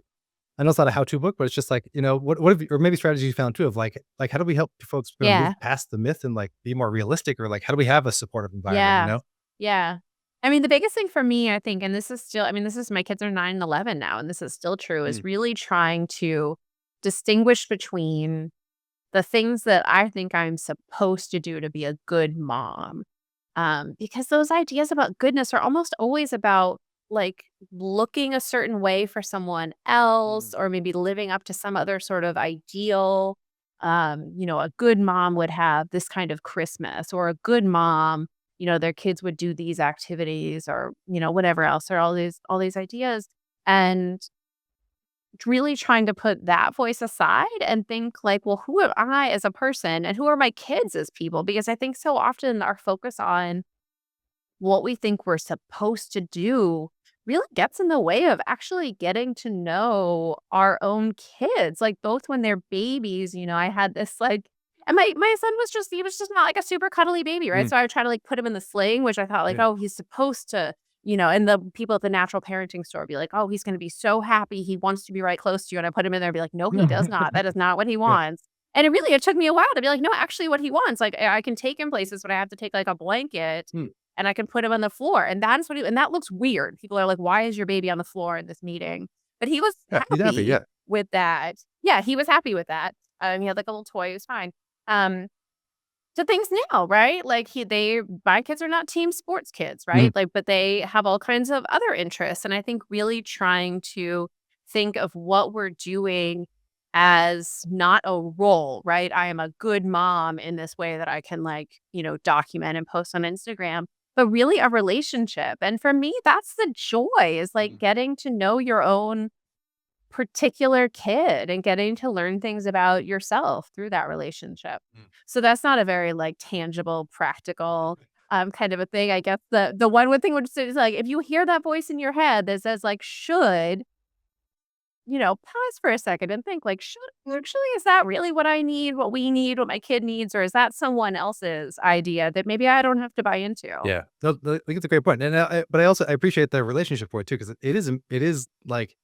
I know it's not a how-to book, but it's just like, what have you, or maybe strategies you found too of like how do we help folks kind of move yeah. past the myth and like be more realistic, or like how do we have a supportive environment, Yeah. Yeah. I mean, the biggest thing for me, I think, and this is my kids are 9 and 11 now, and this is still true, is Mm, really trying to distinguish between the things that I think I'm supposed to do to be a good mom. Because those ideas about goodness are almost always about like looking a certain way for someone mm, else, or maybe living up to some other sort of ideal. A good mom would have this kind of Christmas, or a good mom, their kids would do these activities, or, whatever else, or all these ideas. And really trying to put that voice aside and think like, well, who am I as a person and who are my kids as people? Because I think so often our focus on what we think we're supposed to do really gets in the way of actually getting to know our own kids, like both when they're babies. I had this like, and my son was he was just not like a super cuddly baby, right? mm, So I would try to like put him in the sling, which I thought like, yeah, oh, he's supposed to, and the people at the natural parenting store be like, oh, he's going to be so happy. He wants to be right close to you. And I put him in there and be like, no, he does not. That is not what he yeah, wants. And it took me a while to be like, no, actually what he wants, like I can take him places, but I have to take like a blanket mm, and I can put him on the floor. And that's and that looks weird. People are like, why is your baby on the floor in this meeting? but he was Yeah, he's happy. happy Yeah. with that. Yeah, he was happy with that. He had like a little toy. It was fine. Um, to things now, right? Like my kids are not team sports kids, Mm, right? Like, but they have all kinds of other interests. And I think really trying to think of what we're doing as not a role, right? I am a good mom in this way that I can like, document and post on Instagram, but really a relationship. And for me, that's the joy is like mm, getting to know your own particular kid and getting to learn things about yourself through that relationship. mm. So that's not a very like tangible, practical kind of a thing. I guess the one thing would say is like if you hear that voice in your head that says like should, pause for a second and think like should actually is that really what I need, what we need, what my kid needs, or is that someone else's idea that maybe I don't have to buy into? Yeah. No, I think it's a great point. And but I appreciate the relationship for it too, because it is like,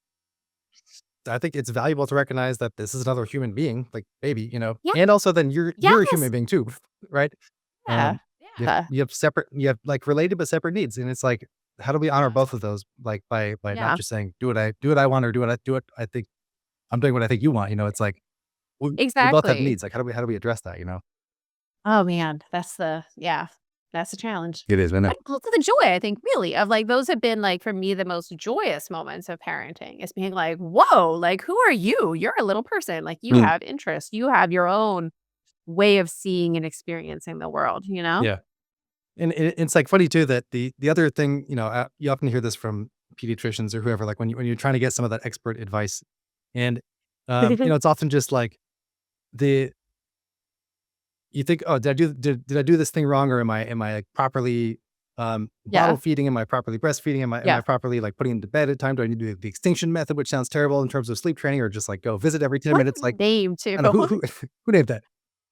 I think it's valuable to recognize that this is another human being, like baby, Yeah. and also then you're a human Yes. being too, right? Yeah. Yeah. You have like related but separate needs, and it's like, how do we honor Yes. both of those? Like by not Yeah. just saying do what I want, or do what I think I'm doing what I think you want. It's like we both have Exactly. needs. Like how do we address that? Oh, man, that's the challenge. It is, I know. But also the joy, I think, really, of, like those have been, like, for me, the most joyous moments of parenting is being like, "Whoa, like, who are you? You're a little person, like, you Mm, have interests, you have your own way of seeing and experiencing the world," you know? yeah, and it's like funny too that the other thing, you often hear this from pediatricians or whoever, like when you're trying to get some of that expert advice, and it's often just like the you think, "Oh, did I do this thing wrong, or am I, like, properly, bottle Yeah, feeding? Am I properly breastfeeding? Am I yeah. properly, like, putting them to bed at time? Do I need to do the extinction method?" Which sounds terrible in terms of sleep training, or just, like, go visit every 10 What minutes, a like, name, too. I don't know who who named that?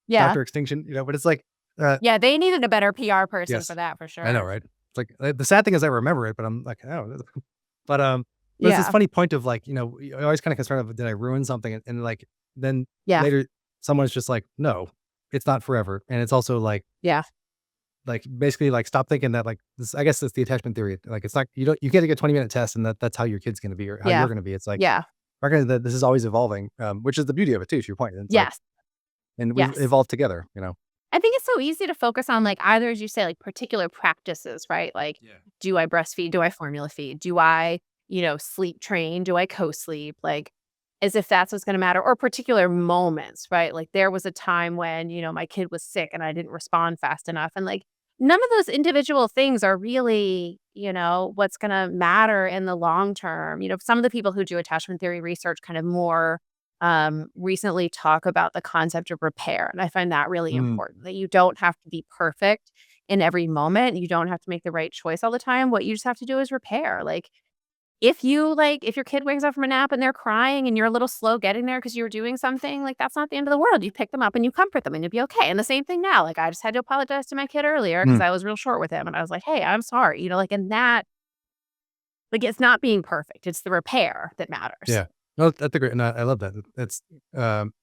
Yeah. Doctor Extinction, but it's like, uh Yeah, they needed a better PR person for yes. that for I know, sure. right? It's like, the sad thing is I remember it, but I'm like, "Oh." But, it's this Yeah, funny point of, like, you're always kinda concerned of, did I ruin something? And, like, then yeah, later someone's just like, "No, it's not forever." And it's also yeah, basically, like, stop thinking that, like, this I guess it's the attachment theory. Like, it's not you can't take a 20-minute test and that's how your kid's gonna be or how yeah, you're gonna be. It's like, yeah, recognize that this is always evolving, which is the beauty of it too, to your point. And it's like, yes, and we've yes. evolved together. I think it's so easy to focus on like either, as you say, like particular practices, right? Like, Yeah. do I breastfeed? Do I formula feed? Do I, sleep train? Do I co-sleep? Like, as if that's what's going to matter, or particular moments, right? Like, there was a time when, my kid was sick and I didn't respond fast enough. And like, none of those individual things are really, what's going to matter in the long term. Some of the people who do attachment theory research kind of more recently talk about the concept of repair. And I find that really Mm, important that you don't have to be perfect in every moment. You don't have to make the right choice all the time. What you just have to do is repair. Like, if your kid wakes up from a nap and they're crying and you're a little slow getting there because you were doing something, like that's not the end of the world. You pick them up and you comfort them and you'll be okay. And the same thing now. Like I just had to apologize to my kid earlier because mm, I was real short with him. And I was like, hey, I'm sorry. Like, and that, like, it's not being perfect. It's the repair that matters. yeah. No, that's a great, and I love that. It's, um,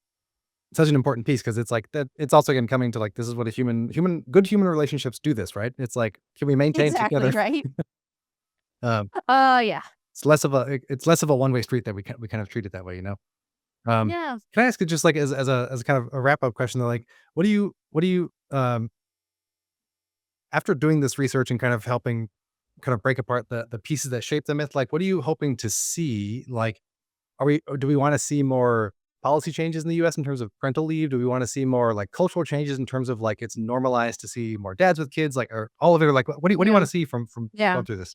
such an important piece because it's like that it's also again coming to, like, this is what a good human relationships do this, right? It's like, can we maintain Exactly. together? Right. Um, Yeah. it's less of a one-way street that we kind of treat it that way. Um, Yeah. can I ask you just like as a kind of a wrap-up question though, like, what do you after doing this research and kind of helping kind of break apart the pieces that shape the myth, like, what are you hoping to see? Like, do we wanna see more policy changes in the US in terms of parental leave? Do we wanna see more, like, cultural changes in terms of, like, it's normalized to see more dads with kids? Like, or all of it, or, like, what do you Yeah. wanna see from Yeah. going through this?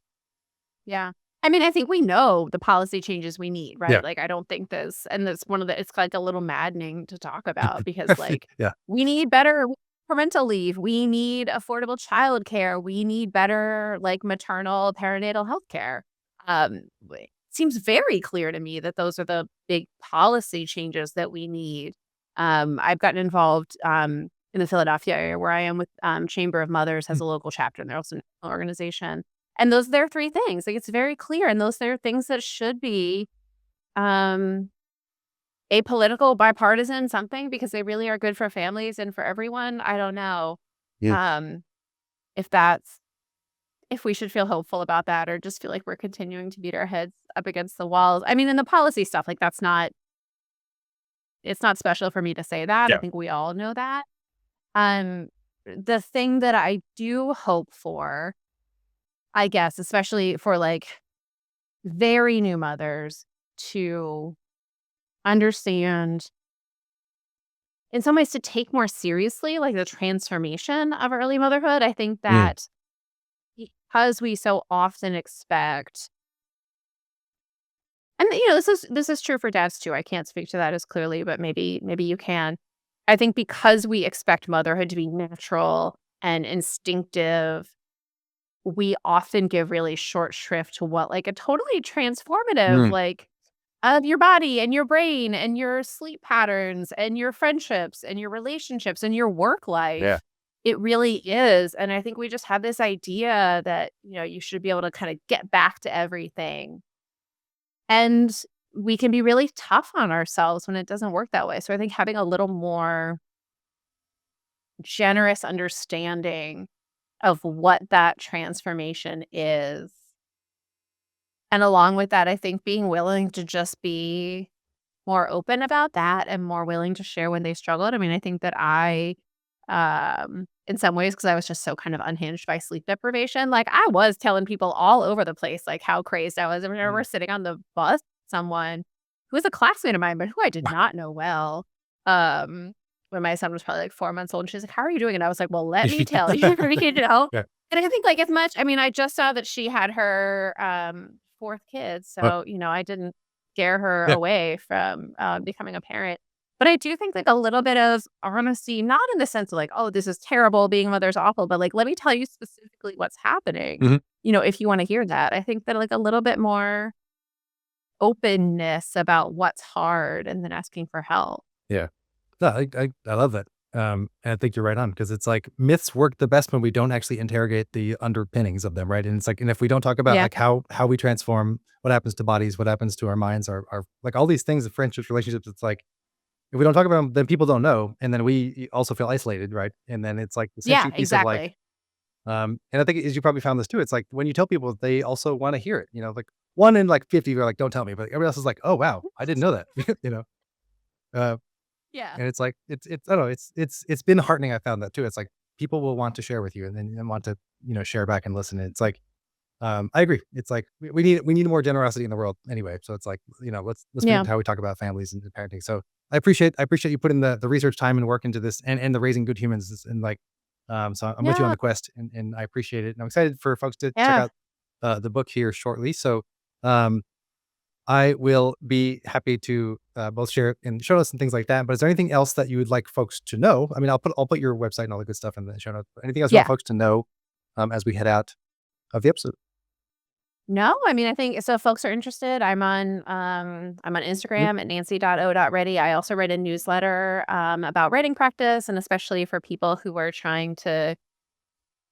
Yeah. I mean, I think we know the policy changes we need, right? Yeah. Like, I don't think that's one of the, it's like a little maddening to talk about because, like, Yeah. we need better parental leave. We need affordable childcare. We need better, like, maternal perinatal health care. It seems very clear to me that those are the big policy changes that we need. I've gotten involved in the Philadelphia area where I am with Chamber of Mothers has Mm, a local chapter and they're also an organization. And those there are 3 things, like, it's very clear, and those are things that should be, um, apolitical, bipartisan, something, because they really are good for families and for everyone. I don't know, yeah. um, if that's if we should feel hopeful about that or just feel like we're continuing to beat our heads up against the walls. I mean, in the policy stuff, like it's not special for me to say that. I Yeah. think we all know that. Um, the thing that I do hope for, I guess, especially for like very new mothers to understand, in some ways, to take more seriously like the transformation of early motherhood. I think Mm. that because we so often expect, and this is true for dads too. I can't speak to that as clearly, but maybe you can. I think because we expect motherhood to be natural and instinctive, we often give really short shrift to what like a totally transformative, Mm. like, of your body and your brain and your sleep patterns and your friendships and your relationships and your work Yeah. life. It really is. And I think we just have this idea that, you should be able to kind of get back to everything. And we can be really tough on ourselves when it doesn't work that way. So I think having a little more generous understanding of what that transformation is. And along with that, I think being willing to just be more open about that and more willing to share when they struggled. I mean, I think that in some ways, because I was just so kind of unhinged by sleep deprivation, like I was telling people all over the place, like how crazed I was. I remember Mm. sitting on the bus, someone who was a classmate of mine, but who I did not know well. Um, when my son was probably like 4 months old, and she's like, "How are you doing?" And I was like, "Well, let me tell you, you know." Yeah. And I think like as much, I mean, I just saw that she had her fourth kid, Uh, so I didn't scare her yeah. away from becoming a parent. But I do think like a little bit of honesty, not in the sense of like, oh, this is terrible, being a mother is awful, but like, let me tell you specifically what's happening. Mhm. If you want to hear that, I think that like a little bit more openness about what's hard and then asking for help. Yeah. No, I love that. And I think you're right on because it's like myths work the best when we don't actually interrogate the underpinnings of them, right? And it's like, and if we don't talk about Yeah. like how we transform, what happens to bodies, what happens to our minds, our like all these things, friendships, relationships, it's like if we don't talk about them, then people don't know, and then we also feel isolated, right? And then it's like this Yeah, interesting piece of like, exactly. and I think as you probably found this too, it's like when you tell people, they also want to hear it. Like 1 in like 50 are like, don't tell me, but everybody else is like, oh wow, I didn't know that. Uh, Yeah. And it's like, it's I don't know, it's been heartening. I found that too. It's like people will want to share with you and then want to, share back and listen. And it's like, I agree. It's like we need more generosity in the world anyway. So it's like, let's bring it Yeah. to how we talk about families and parenting. So I appreciate you putting the research time and work into this and the raising good humans and like, so I'm with you on Yeah. the quest and I appreciate it. And I'm excited for folks to check Yeah. out the book here shortly. So, um, I will be happy to both share it in show notes and things like that. But is there anything else that you would like folks to know? I mean, I'll put your website and all the good stuff in the show notes. But anything else you want Yeah. folks to know as we head out of the episode? No, I mean, I think so if folks are interested, I'm on Mhm. Instagram at nancy.o.reddy. I also write a newsletter about writing practice, and especially for people who are trying to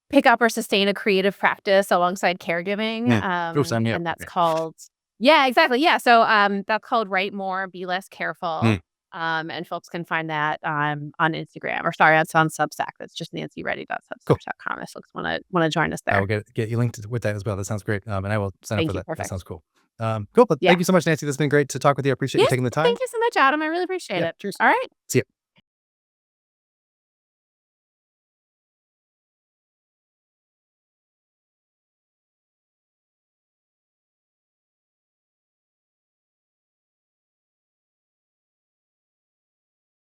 pick up or sustain a creative practice alongside caregiving. Mm. Oh, sign me up. And that's Yeah. called, yeah, exactly. Yeah. So that's called Write More, Be Less Careful. Mm. And folks can find that on Instagram, or sorry, it's on Substack. That's just Cool. nancyreddy.substack.com if folks want to join us I will there. get you linked with that as well. That sounds great. And I will sign up for Thank you. that. That Perfect. sounds cool. Cool. But Yeah. thank you so much, Nancy. This has been great to talk with you. I appreciate Yeah. you taking the time. Thank you so much, Adam. I really appreciate Yeah. it. Cheers. All right. See ya.